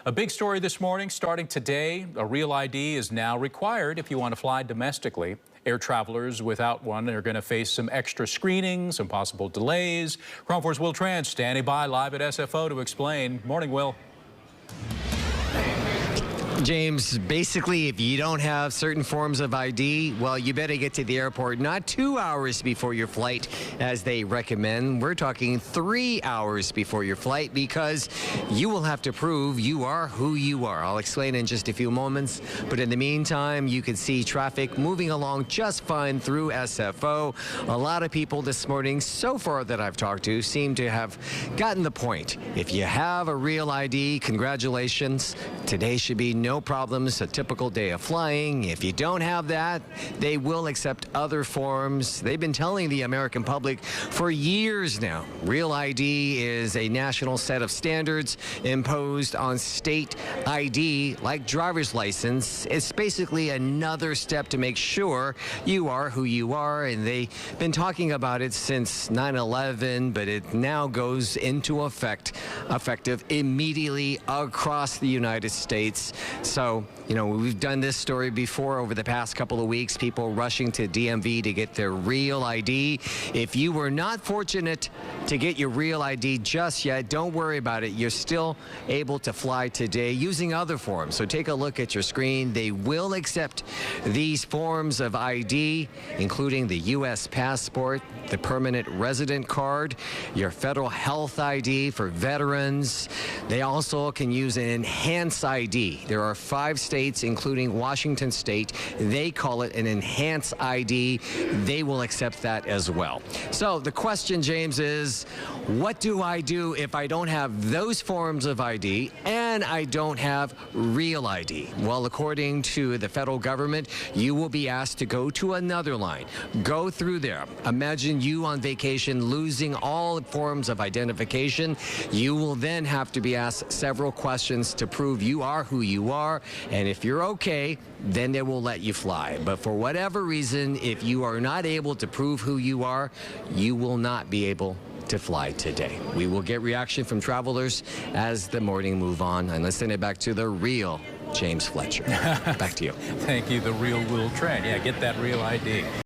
A big story this morning, starting today, a real ID is now required if you want to fly domestically. Air travelers without one are going to face some extra screenings, some possible delays. KRON 4's Will Tran standing by live at SFO to explain. Morning, Will. James, basically, if you don't have certain forms of ID, well, you better get to the airport not 2 hours before your flight, as they recommend. We're talking 3 hours before your flight, because you will have to prove you are who you are. I'll explain in just a few moments, but in the meantime, you can see traffic moving along just fine through SFO. A lot of people this morning, so far that I've talked to, seem to have gotten the point. If you have a real ID, congratulations. Today should be no problems, a typical day of flying. If you don't have that, they will accept other forms. They've been telling the American public for years now. Real ID is a national set of standards imposed on state ID, like driver's license. It's basically another step to make sure you are who you are, and they've been talking about it since 9/11, but it now goes into effective immediately across the United States. So, we've done this story before over the past couple of weeks, people rushing to DMV to get their real ID. If you were not fortunate to get your real ID just yet, don't worry about it. You're still able to fly today using other forms. So take a look at your screen. They will accept these forms of ID, including the U.S. passport, the permanent resident card, your federal health ID for veterans. They also can use an enhanced ID. There are 5 states, including Washington State. They call it an enhanced ID. They will accept that as well. So the question, James, is what do I do if I don't have those forms of ID and I don't have real ID? Well, according to the federal government, you will be asked to go to another line. Go through there. Imagine you on vacation losing all forms of identification. You will then have to be asked several questions to prove you are who you are, and if you're okay, then they will let you fly. But for whatever reason, if you are not able to prove who you are, you will not be able to fly today. We will get reaction from travelers as the morning move on, and let's send it back to the real James Fletcher. Back to you. Thank you, the real Will Tran. Yeah, get that real ID.